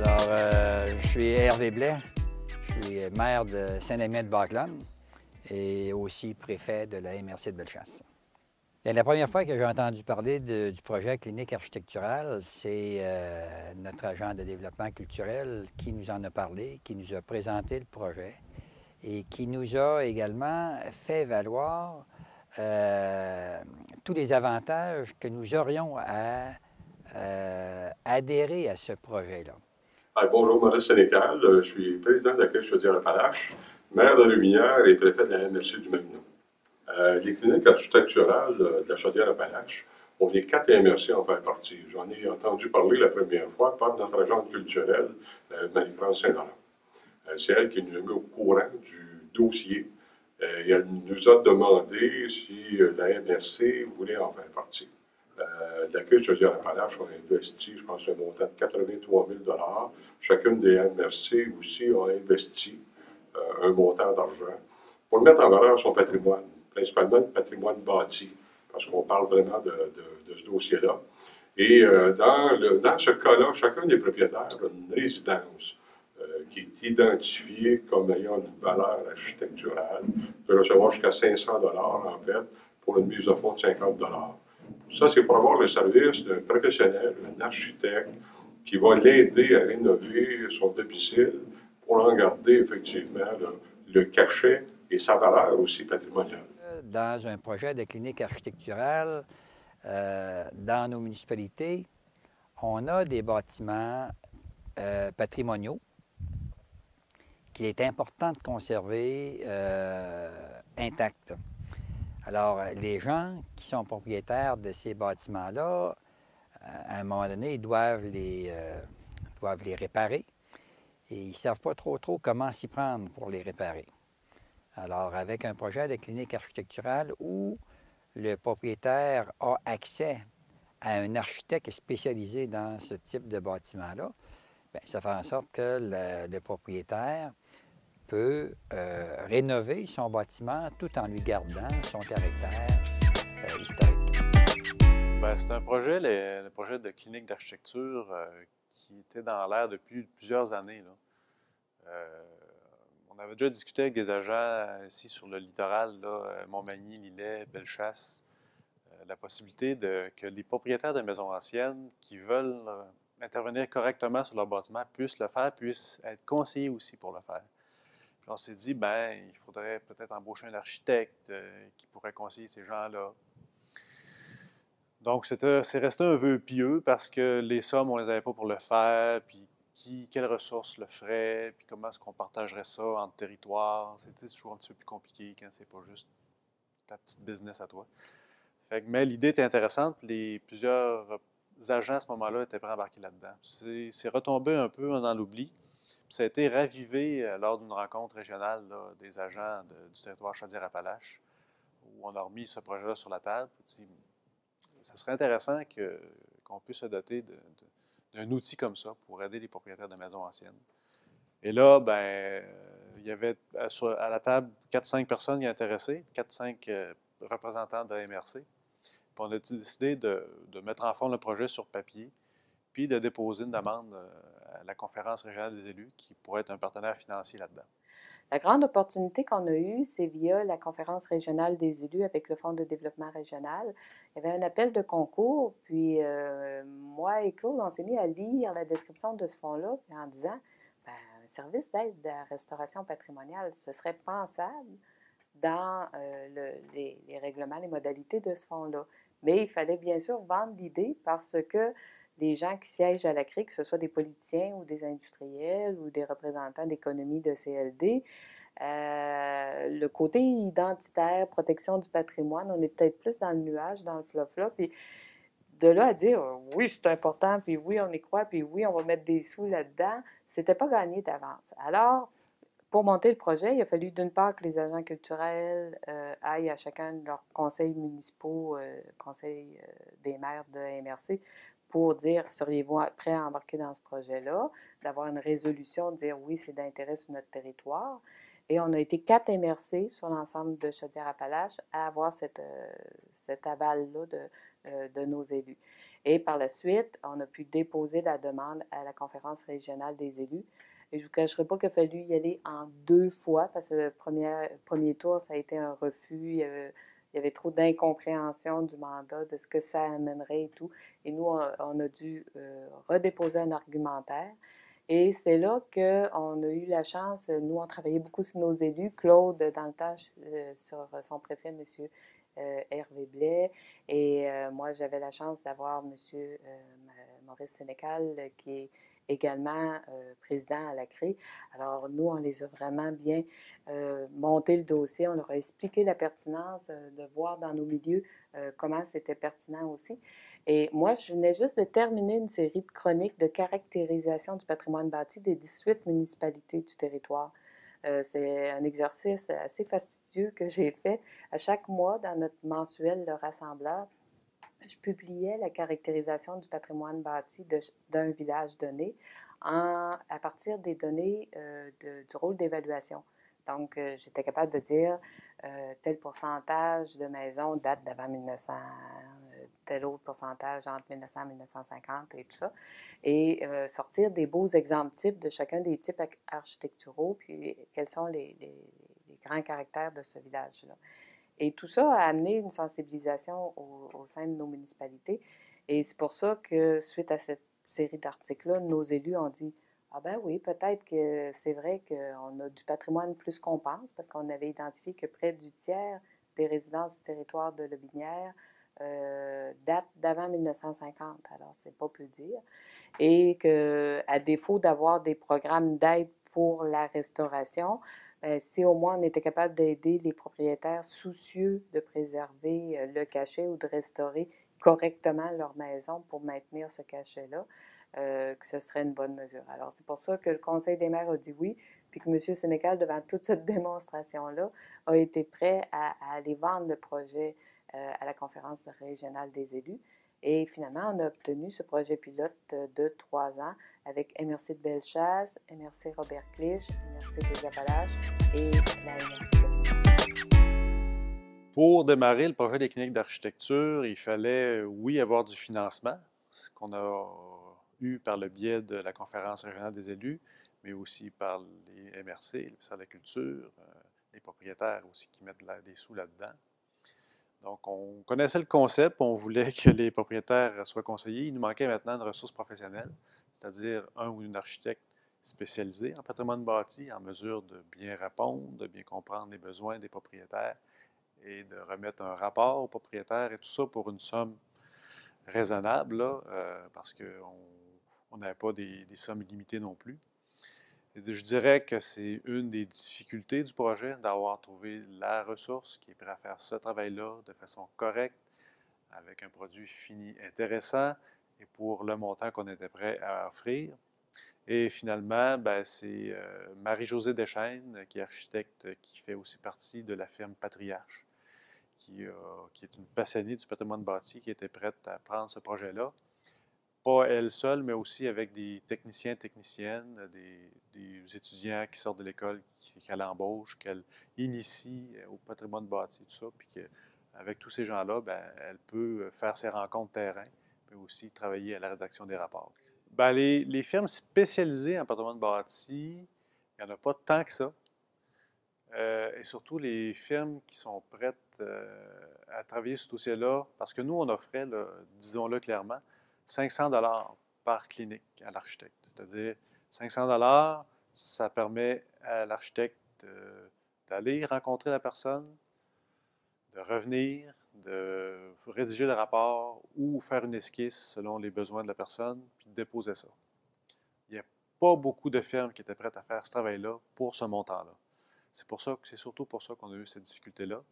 Je suis Hervé Blais, je suis maire de Saint-Damien-de-Bacolone et aussi préfet de la MRC de Bellechasse. Et la première fois que j'ai entendu parler du projet clinique architecturale, c'est notre agent de développement culturel qui nous en a parlé, qui nous a présenté le projet et qui nous a également fait valoir tous les avantages que nous aurions à adhérer à ce projet-là. Bonjour, Maurice Sénécal. Je suis président de l'accueil Chaudière-Appalaches, maire de Lotbinière et préfet de la MRC du même nom. Les cliniques architecturales de la Chaudière-Appalaches, on est 4 MRC en faire partie. J'en ai entendu parler la première fois par notre agente culturelle, Marie-France Saint-Laurent. C'est elle qui nous a mis au courant du dossier. Et elle nous a demandé si la MRC voulait en faire partie. L'accueil Chaudière-Appalaches, on a investi, je pense, un montant de 83 000 $. Chacune des MRC aussi a investi un montant d'argent pour mettre en valeur son patrimoine, principalement le patrimoine bâti, parce qu'on parle vraiment de ce dossier-là. Et dans ce cas-là, chacun des propriétaires a une résidence qui est identifiée comme ayant une valeur architecturale, peut recevoir jusqu'à 500 $ en fait, pour une mise de fonds de 50 $. Ça, c'est pour avoir le service d'un professionnel, un architecte, qui va l'aider à rénover son domicile pour en garder effectivement le cachet et sa valeur aussi patrimoniale. Dans un projet de clinique architecturale, dans nos municipalités, on a des bâtiments patrimoniaux qu'il est important de conserver intacts. Alors, les gens qui sont propriétaires de ces bâtiments-là, à un moment donné, ils doivent les réparer et ils ne savent pas trop comment s'y prendre pour les réparer. Alors, avec un projet de clinique architecturale où le propriétaire a accès à un architecte spécialisé dans ce type de bâtiment-là, bien, ça fait en sorte que le propriétaire peut rénover son bâtiment tout en lui gardant son caractère historique. C'est un projet, le projet de clinique d'architecture qui était dans l'air depuis plusieurs années, là. On avait déjà discuté avec des agents ici sur le littoral, là, Montmagny, Lillet, Bellechasse, la possibilité que les propriétaires de maisons anciennes qui veulent intervenir correctement sur leur bâtiment puissent le faire, puissent être conseillés aussi pour le faire. Puis on s'est dit, il faudrait peut-être embaucher un architecte qui pourrait conseiller ces gens-là. Donc, c'est resté un vœu pieux parce que les sommes, on ne les avait pas pour le faire, puis quelles ressources le feraient, puis comment est-ce qu'on partagerait ça entre territoires. C'est toujours un petit peu plus compliqué quand c'est pas juste ta petite business à toi. Mais l'idée était intéressante, plusieurs agents à ce moment-là étaient prêts à embarquer là-dedans. C'est retombé un peu dans l'oubli. Ça a été ravivé lors d'une rencontre régionale là, des agents du territoire Chaudière-Appalaches, où on a remis ce projet-là sur la table. Ça serait intéressant qu'on puisse se doter d'un outil comme ça pour aider les propriétaires de maisons anciennes. Et là, il y avait à la table 4-5 personnes qui étaient intéressées, 4-5 représentants de la MRC. Puis on a décidé de mettre en fond le projet sur papier, puis de déposer une demande à la Conférence régionale des élus qui pourrait être un partenaire financier là-dedans. La grande opportunité qu'on a eue, c'est via la Conférence régionale des élus avec le Fonds de développement régional. Il y avait un appel de concours, puis moi et Claude, on s'est mis à lire la description de ce fonds-là, puis en disant, un service d'aide à la restauration patrimoniale, ce serait pensable dans les règlements, les modalités de ce fonds-là. Mais il fallait bien sûr vendre l'idée parce que les gens qui siègent à la CRIC, que ce soit des politiciens ou des industriels ou des représentants d'économie de CLD, le côté identitaire, protection du patrimoine, on est peut-être plus dans le nuage, dans le flop-flop, puis de là à dire oui, c'est important, puis oui, on y croit, puis oui, on va mettre des sous là-dedans, c'était pas gagné d'avance. Alors, pour monter le projet, il a fallu d'une part que les agents culturels aillent à chacun de leurs conseils municipaux, conseils des maires de MRC, pour dire seriez-vous prêts à embarquer dans ce projet-là, d'avoir une résolution, de dire oui, c'est d'intérêt sur notre territoire. Et on a été 4 MRC sur l'ensemble de Chaudière-Appalaches à avoir cet aval-là de nos élus. Et par la suite, on a pu déposer la demande à la conférence régionale des élus. Et je ne vous cacherai pas qu'il a fallu y aller en 2 fois parce que le premier tour, ça a été un refus. Il y avait trop d'incompréhension du mandat, de ce que ça amènerait et tout. Et nous, on a dû redéposer un argumentaire. Et c'est là qu'on a eu la chance, nous, on travaillait beaucoup sur nos élus. Claude, dans le temps, sur son préfet, M. Hervé Blais. Et moi, j'avais la chance d'avoir M. Maurice Sénécal, qui est également président à la CRE. Alors, nous, on les a vraiment bien monté le dossier. On leur a expliqué la pertinence de voir dans nos milieux comment c'était pertinent aussi. Et moi, je venais juste de terminer une série de chroniques de caractérisation du patrimoine bâti des 18 municipalités du territoire. C'est un exercice assez fastidieux que j'ai fait. À chaque mois, dans notre mensuel Le Rassembleur, je publiais la caractérisation du patrimoine bâti d'un village donné à partir des données du rôle d'évaluation. Donc, j'étais capable de dire tel pourcentage de maisons date d'avant 1900, tel autre pourcentage entre 1900 et 1950 et tout ça, et sortir des beaux exemples types de chacun des types architecturaux, puis quels sont les grands caractères de ce village-là. Et tout ça a amené une sensibilisation au sein de nos municipalités. Et c'est pour ça que, suite à cette série d'articles-là, nos élus ont dit « Ah ben oui, peut-être que c'est vrai qu'on a du patrimoine plus qu'on pense, parce qu'on avait identifié que près du tiers des résidences du territoire de Lotbinière datent d'avant 1950. Alors, c'est pas peu dire. Et qu'à défaut d'avoir des programmes d'aide pour la restauration, si au moins on était capable d'aider les propriétaires soucieux de préserver le cachet ou de restaurer correctement leur maison pour maintenir ce cachet-là, que ce serait une bonne mesure. Alors, c'est pour ça que le Conseil des maires a dit oui, puis que M. Sénécal, devant toute cette démonstration-là, a été prêt à aller vendre le projet à la conférence régionale des élus. Et finalement, on a obtenu ce projet pilote de 3 ans avec MRC de Bellechasse, MRC Robert Clich, MRC des Appalaches et la MRC de... Pour démarrer le projet des cliniques d'architecture, il fallait, oui, avoir du financement, ce qu'on a eu par le biais de la conférence régionale des élus, mais aussi par les MRC, le ministère de la Culture, les propriétaires aussi qui mettent des sous là-dedans. Donc, on connaissait le concept, on voulait que les propriétaires soient conseillés. Il nous manquait maintenant une ressource professionnelle, c'est-à-dire un ou une architecte spécialisé en patrimoine bâti, en mesure de bien répondre, de bien comprendre les besoins des propriétaires et de remettre un rapport aux propriétaires et tout ça pour une somme raisonnable, là, parce qu'on n'avait pas des sommes illimitées non plus. Je dirais que c'est une des difficultés du projet, d'avoir trouvé la ressource qui est prête à faire ce travail-là de façon correcte, avec un produit fini intéressant et pour le montant qu'on était prêt à offrir. Et finalement, ben, c'est Marie-Josée Deschênes, qui est architecte, qui fait aussi partie de la firme Patriarche, qui est une passionnée du patrimoine bâti, qui était prête à prendre ce projet-là. Pas elle seule, mais aussi avec des techniciens, techniciennes, des étudiants qui sortent de l'école, qu'elle embauche, qu'elle initie au patrimoine bâti, tout ça, puis qu'avec tous ces gens-là, ben, elle peut faire ses rencontres terrain, mais aussi travailler à la rédaction des rapports. Ben, les firmes spécialisées en patrimoine bâti, il n'y en a pas tant que ça. Et surtout les firmes qui sont prêtes à travailler ce dossier-là, parce que nous, on offrait, disons-le clairement, 500 $ par clinique à l'architecte. C'est-à-dire 500 $, ça permet à l'architecte d'aller rencontrer la personne, de revenir, de rédiger le rapport ou faire une esquisse selon les besoins de la personne, puis de déposer ça. Il n'y a pas beaucoup de firmes qui étaient prêtes à faire ce travail-là pour ce montant-là. C'est surtout pour ça qu'on a eu cette difficulté-là.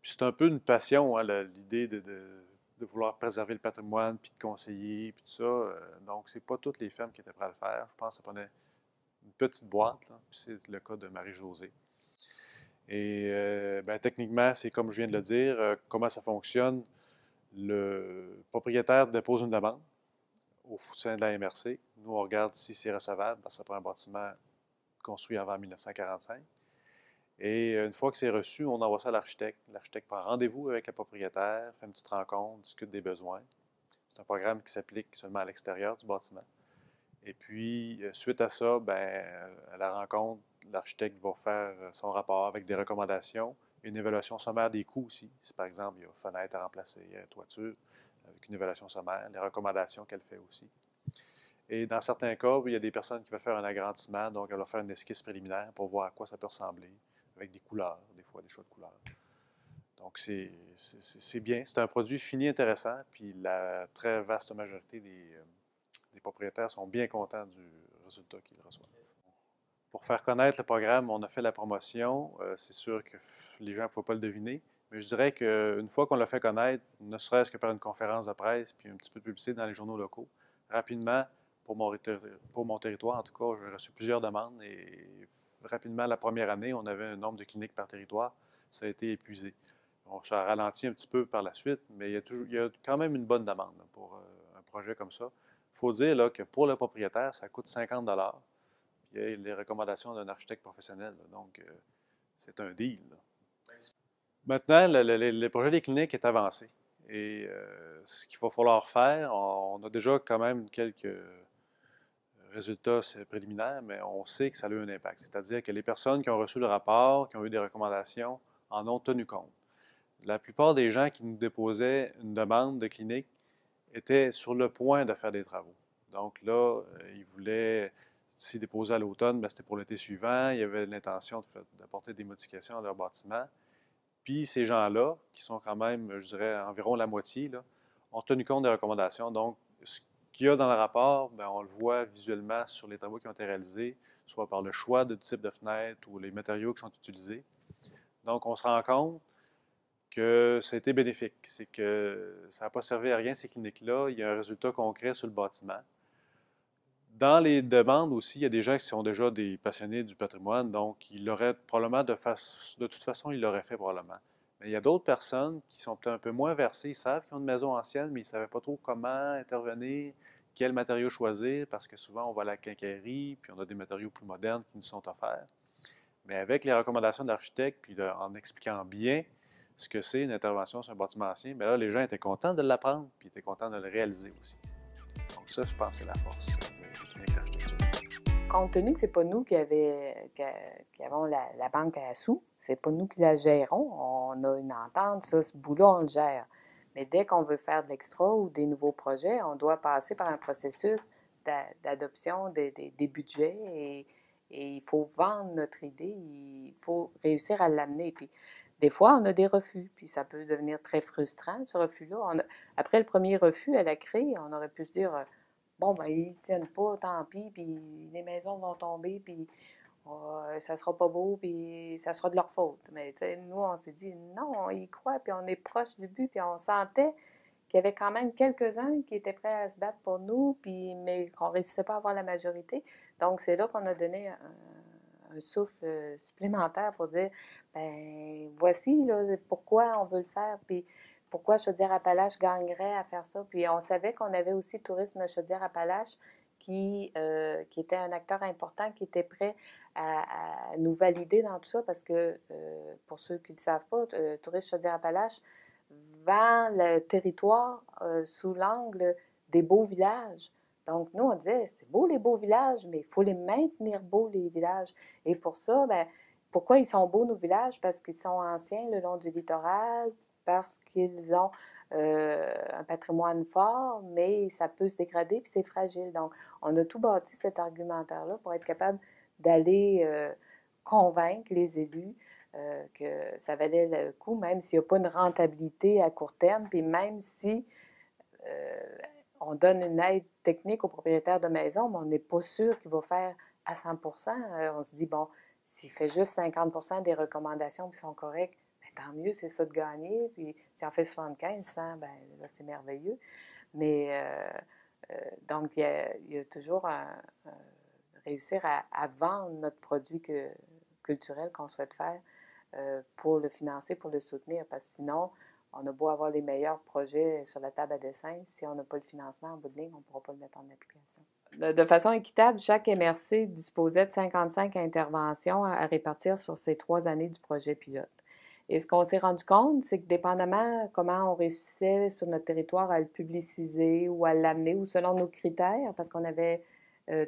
Puis c'est un peu une passion, hein, l'idée de vouloir préserver le patrimoine, puis de conseiller, puis tout ça. Donc, c'est pas toutes les firmes qui étaient prêtes à le faire. Je pense que ça prenait une petite boîte, là, puis c'est le cas de Marie-Josée. Et ben, techniquement, c'est comme je viens de le dire, comment ça fonctionne. Le propriétaire dépose une demande au sein de la MRC. Nous, on regarde si c'est recevable, parce que ça prend un bâtiment construit avant 1945. Et une fois que c'est reçu, on envoie ça à l'architecte. L'architecte prend rendez-vous avec le propriétaire, fait une petite rencontre, discute des besoins. C'est un programme qui s'applique seulement à l'extérieur du bâtiment. Et puis, suite à ça, ben, à la rencontre, l'architecte va faire son rapport avec des recommandations, une évaluation sommaire des coûts aussi. Si par exemple, il y a fenêtre à remplacer, toiture, avec une évaluation sommaire, les recommandations qu'elle fait aussi. Et dans certains cas, il y a des personnes qui veulent faire un agrandissement, donc elle va faire une esquisse préliminaire pour voir à quoi ça peut ressembler, avec des couleurs, des fois des choix de couleurs. Donc c'est bien, c'est un produit fini intéressant, puis la très vaste majorité des propriétaires sont bien contents du résultat qu'ils reçoivent. Pour faire connaître le programme, on a fait la promotion. C'est sûr que les gens ne pouvaient pas le deviner, mais je dirais qu'une fois qu'on l'a fait connaître, ne serait-ce que par une conférence de presse puis un petit peu de publicité dans les journaux locaux, rapidement, pour mon territoire en tout cas, j'ai reçu plusieurs demandes et rapidement, la première année, on avait un nombre de cliniques par territoire. Ça a été épuisé. On s'est ralenti un petit peu par la suite, mais il y a quand même une bonne demande pour un projet comme ça. Il faut dire là, que pour le propriétaire, ça coûte 50 $. Puis il y a les recommandations d'un architecte professionnel. Donc, c'est un deal. Là. Maintenant, le projet des cliniques est avancé. Et ce qu'il va falloir faire, on a déjà quand même quelques résultats préliminaires, mais on sait que ça a eu un impact. C'est-à-dire que les personnes qui ont reçu le rapport, qui ont eu des recommandations, en ont tenu compte. La plupart des gens qui nous déposaient une demande de clinique étaient sur le point de faire des travaux. Donc là, ils voulaient s'y déposer à l'automne, c'était pour l'été suivant. Il y avait l'intention d'apporter des modifications à leur bâtiment. Puis ces gens-là, qui sont quand même, je dirais, environ la moitié, là, ont tenu compte des recommandations. Donc, ce qu'il y a dans le rapport, bien, on le voit visuellement sur les travaux qui ont été réalisés, soit par le choix de type de fenêtre ou les matériaux qui sont utilisés. Donc, on se rend compte que ça a été bénéfique. C'est que ça n'a pas servi à rien, ces cliniques-là. Il y a un résultat concret sur le bâtiment. Dans les demandes aussi, il y a des gens qui sont déjà des passionnés du patrimoine, donc ils l'auraient probablement de toute façon, ils l'auraient fait probablement. Mais il y a d'autres personnes qui sont peut-être un peu moins versées, ils savent qu'ils ont une maison ancienne, mais ils ne savaient pas trop comment intervenir, quel matériau choisir, parce que souvent on va à la quincaillerie, puis on a des matériaux plus modernes qui nous sont offerts. Mais avec les recommandations de l'architecte, puis en expliquant bien ce que c'est une intervention sur un bâtiment ancien, bien là, les gens étaient contents de l'apprendre, puis étaient contents de le réaliser aussi. Donc ça, je pense c'est la force des cliniques d'architecture. Compte tenu que ce n'est pas nous qui avons la banque à sous, c'est pas nous qui la gérons, on a une entente, ça, ce bout-là, on le gère. Mais dès qu'on veut faire de l'extra ou des nouveaux projets, on doit passer par un processus d'adoption des budgets et il faut vendre notre idée, il faut réussir à l'amener. Puis des fois, on a des refus, puis ça peut devenir très frustrant, ce refus-là. Après le premier refus à la CRE, on aurait pu se dire bon, ben, ils ne tiennent pas, tant pis, puis les maisons vont tomber, puis ça sera pas beau, puis ça sera de leur faute. Mais nous, on s'est dit, non, on y croit, puis on est proche du but, puis on sentait qu'il y avait quand même quelques-uns qui étaient prêts à se battre pour nous, puis, mais qu'on ne réussissait pas à avoir la majorité. Donc, c'est là qu'on a donné un souffle supplémentaire pour dire, ben voici là, pourquoi on veut le faire, puis pourquoi Chaudière-Appalaches gagnerait à faire ça. Puis on savait qu'on avait aussi Tourisme Chaudière-Appalaches qui était un acteur important, qui était prêt à nous valider dans tout ça, parce que, pour ceux qui ne le savent pas, Tourisme Chaudière-Appalaches vend le territoire sous l'angle des beaux villages. Donc, nous, on disait, c'est beau les beaux villages, mais il faut les maintenir beaux, les villages. Et pour ça, ben, pourquoi ils sont beaux, nos villages? Parce qu'ils sont anciens le long du littoral, parce qu'ils ont un patrimoine fort, mais ça peut se dégrader, puis c'est fragile. Donc, on a tout bâti cet argumentaire-là pour être capable d'aller convaincre les élus que ça valait le coup, même s'il n'y a pas une rentabilité à court terme, puis même si on donne une aide technique aux propriétaires de maison, mais on n'est pas sûr qu'il va faire à 100 on se dit, bon, s'il fait juste 50 des recommandations qui sont correctes, bien, tant mieux, c'est ça de gagner. Puis s'il en fait 75, 100, bien, là, c'est merveilleux. Mais donc, il y a toujours réussir à vendre notre produit culturel qu'on souhaite faire pour le financer, pour le soutenir, parce que sinon, on a beau avoir les meilleurs projets sur la table à dessin, si on n'a pas le financement en bout de ligne, on ne pourra pas le mettre en application. De façon équitable, chaque MRC disposait de 55 interventions à répartir sur ces 3 années du projet pilote. Et ce qu'on s'est rendu compte, c'est que dépendamment comment on réussissait sur notre territoire à le publiciser ou à l'amener, ou selon nos critères, parce qu'on avait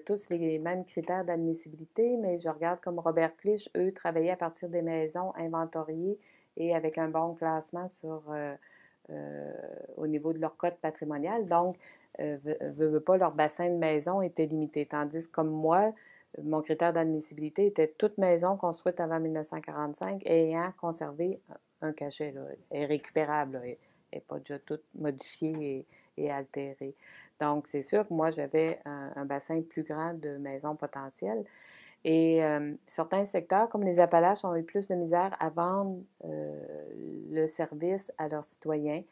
tous les mêmes critères d'admissibilité, mais je regarde comme Robert Clich, eux, travaillaient à partir des maisons inventoriées et avec un bon classement au niveau de leur code patrimonial. Donc, veut pas, leur bassin de maison était limité. Tandis que comme moi, mon critère d'admissibilité était toute maison construite avant 1945 ayant conservé un cachet, là, et récupérable, et pas déjà toute modifiée et altérée. Donc, c'est sûr que moi, j'avais un bassin plus grand de maisons potentielles. Et certains secteurs, comme les Appalaches, ont eu plus de misère à vendre le service à leurs citoyens.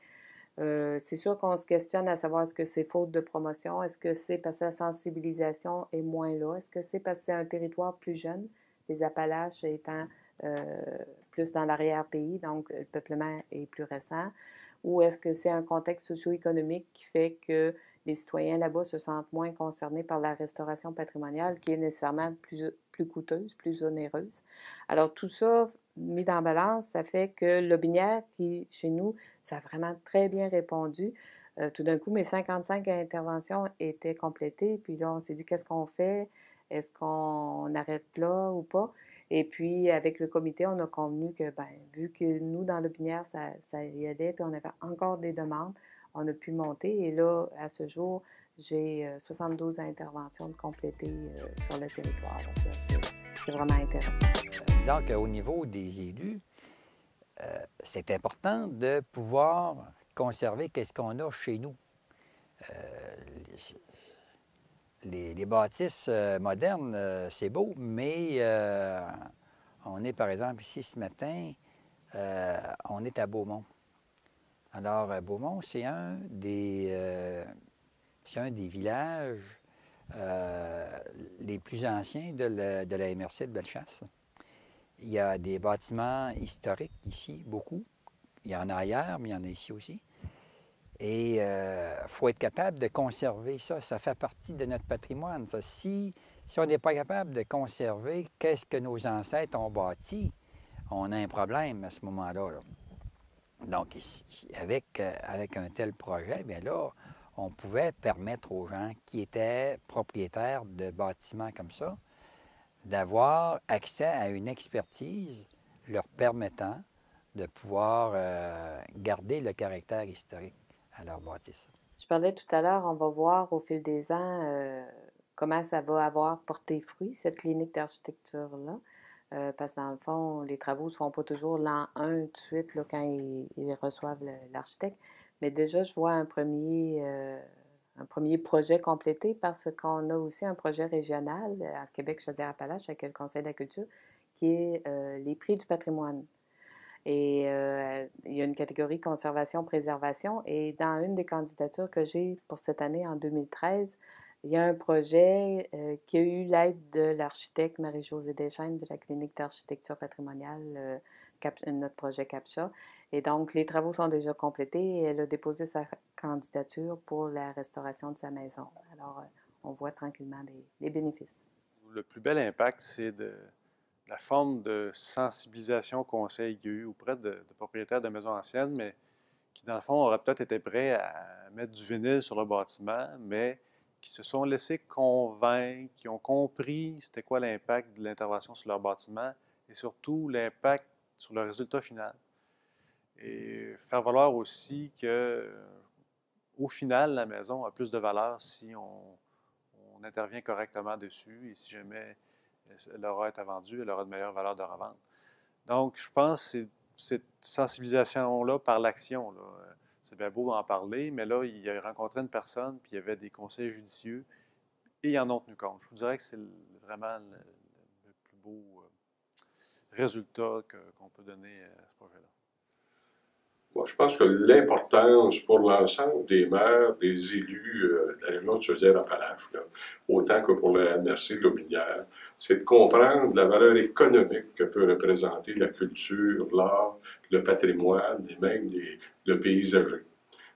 C'est sûr qu'on se questionne à savoir est-ce que c'est faute de promotion, est-ce que c'est parce que la sensibilisation est moins là, est-ce que c'est parce que c'est un territoire plus jeune, les Appalaches étant plus dans l'arrière-pays, donc le peuplement est plus récent, ou est-ce que c'est un contexte socio-économique qui fait que les citoyens là-bas se sentent moins concernés par la restauration patrimoniale qui est nécessairement plus coûteuse, plus onéreuse. Alors tout ça mis dans la balance, ça fait que Lobinière, qui, chez nous, ça a vraiment très bien répondu. Tout d'un coup, mes 55 interventions étaient complétées. Puis là, on s'est dit, qu'est-ce qu'on fait? Est-ce qu'on arrête là ou pas? Et puis, avec le comité, on a convenu que, vu que nous, dans Lobinière, ça y allait, puis on avait encore des demandes, on a pu monter. Et là, à ce jour, j'ai 72 interventions de complétées sur le territoire. C'est vraiment intéressant. Disons qu'au niveau des élus, c'est important de pouvoir conserver ce qu'on a chez nous. Les bâtisses modernes, c'est beau, mais on est, par exemple, ici ce matin, on est à Beaumont. Alors, Beaumont, c'est un des villages les plus anciens de la MRC de Bellechasse. Il y a des bâtiments historiques ici, beaucoup. Il y en a ailleurs, mais il y en a ici aussi. Et il faut être capable de conserver ça. Ça fait partie de notre patrimoine. Ça. Si on n'est pas capable de conserver qu'est-ce que nos ancêtres ont bâti, on a un problème à ce moment-là. Là. Donc, ici, avec un tel projet, bien là, on pouvait permettre aux gens qui étaient propriétaires de bâtiments comme ça d'avoir accès à une expertise leur permettant de pouvoir garder le caractère historique à leur bâtisse. Je parlais tout à l'heure, on va voir au fil des ans comment ça va avoir porté fruit, cette clinique d'architecture-là. Parce que dans le fond, les travaux ne se font pas toujours l'an 1 tout de suite là, quand ils reçoivent l'architecte. Mais déjà, je vois un premier projet complété parce qu'on a aussi un projet régional à Québec-Chaudière-Appalaches avec le Conseil de la culture qui est les prix du patrimoine. Et il y a une catégorie conservation-préservation. Et dans une des candidatures que j'ai pour cette année, en 2013, il y a un projet qui a eu l'aide de l'architecte Marie-Josée Deschaines de la Clinique d'architecture patrimoniale, notre projet CAPTCHA. Et donc, les travaux sont déjà complétés et elle a déposé sa candidature pour la restauration de sa maison. Alors, on voit tranquillement les bénéfices. Le plus bel impact, c'est la forme de sensibilisation conseil qu'il y a eu auprès de propriétaires de maisons anciennes, mais qui, dans le fond, auraient peut-être été prêts à mettre du vinyle sur le bâtiment, mais qui se sont laissés convaincre, qui ont compris c'était quoi l'impact de l'intervention sur leur bâtiment et surtout l'impact sur le résultat final. Et faire valoir aussi que, au final, la maison a plus de valeur si on intervient correctement dessus et si jamais elle aura été vendue, elle aura de meilleures valeurs de revente. Donc, je pense que c'est cette sensibilisation-là par l'action. C'est bien beau en parler, mais là, il a rencontré une personne, puis il y avait des conseils judicieux, et ils en ont tenu compte. Je vous dirais que c'est vraiment le plus beau résultat qu'on peut donner à ce projet-là. Moi, je pense que l'importance pour l'ensemble des maires, des élus de la région de Chaudière-Appalaches, autant que pour la MRC de Lobinière, c'est de comprendre la valeur économique que peut représenter la culture, l'art, le patrimoine et même le paysager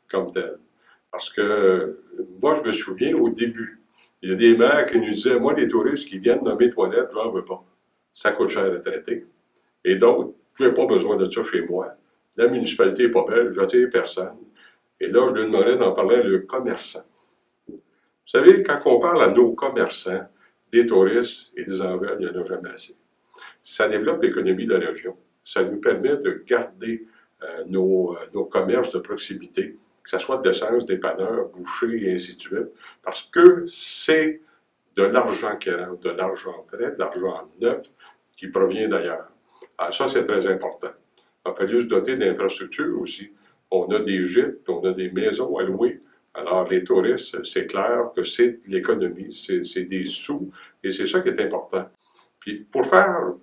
comme tel. Parce que moi, je me souviens au début, il y a des maires qui nous disaient, moi, les touristes qui viennent dans mes toilettes, j'en veux pas. Ça coûte cher à traiter. Et d'autres, je n'ai pas besoin de ça chez moi. La municipalité n'est pas belle, j'attire personne. Et là, je lui demandais d'en parler à le commerçant. Vous savez, quand on parle à nos commerçants, des touristes et des envers, il n'y en a jamais assez. Ça développe l'économie de la région. Ça nous permet de garder nos commerces de proximité, que ce soit d'essence, dépanneurs, bouchers et ainsi de suite, parce que c'est de l'argent qui rentre, de l'argent frais, de l'argent neuf qui provient d'ailleurs. Alors ça, c'est très important. Il a fallu se doter d'infrastructures aussi. On a des gîtes, on a des maisons à louer. Alors, les touristes, c'est clair que c'est de l'économie, c'est des sous, et c'est ça qui est important. Puis, pour faire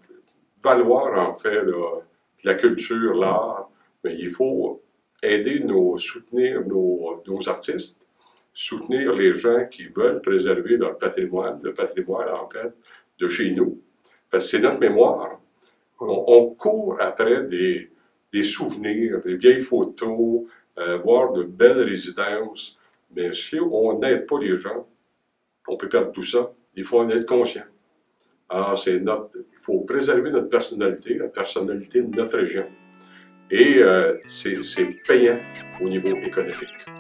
valoir, en fait, là, la culture, l'art, mais il faut aider soutenir nos artistes, soutenir les gens qui veulent préserver leur patrimoine, le patrimoine, en fait, de chez nous. Parce que c'est notre mémoire. On court après des souvenirs, des vieilles photos, voir de belles résidences. Mais si on n'aide pas les gens, on peut perdre tout ça. Il faut en être conscient. Alors, il faut préserver notre personnalité, la personnalité de notre région. Et c'est payant au niveau économique.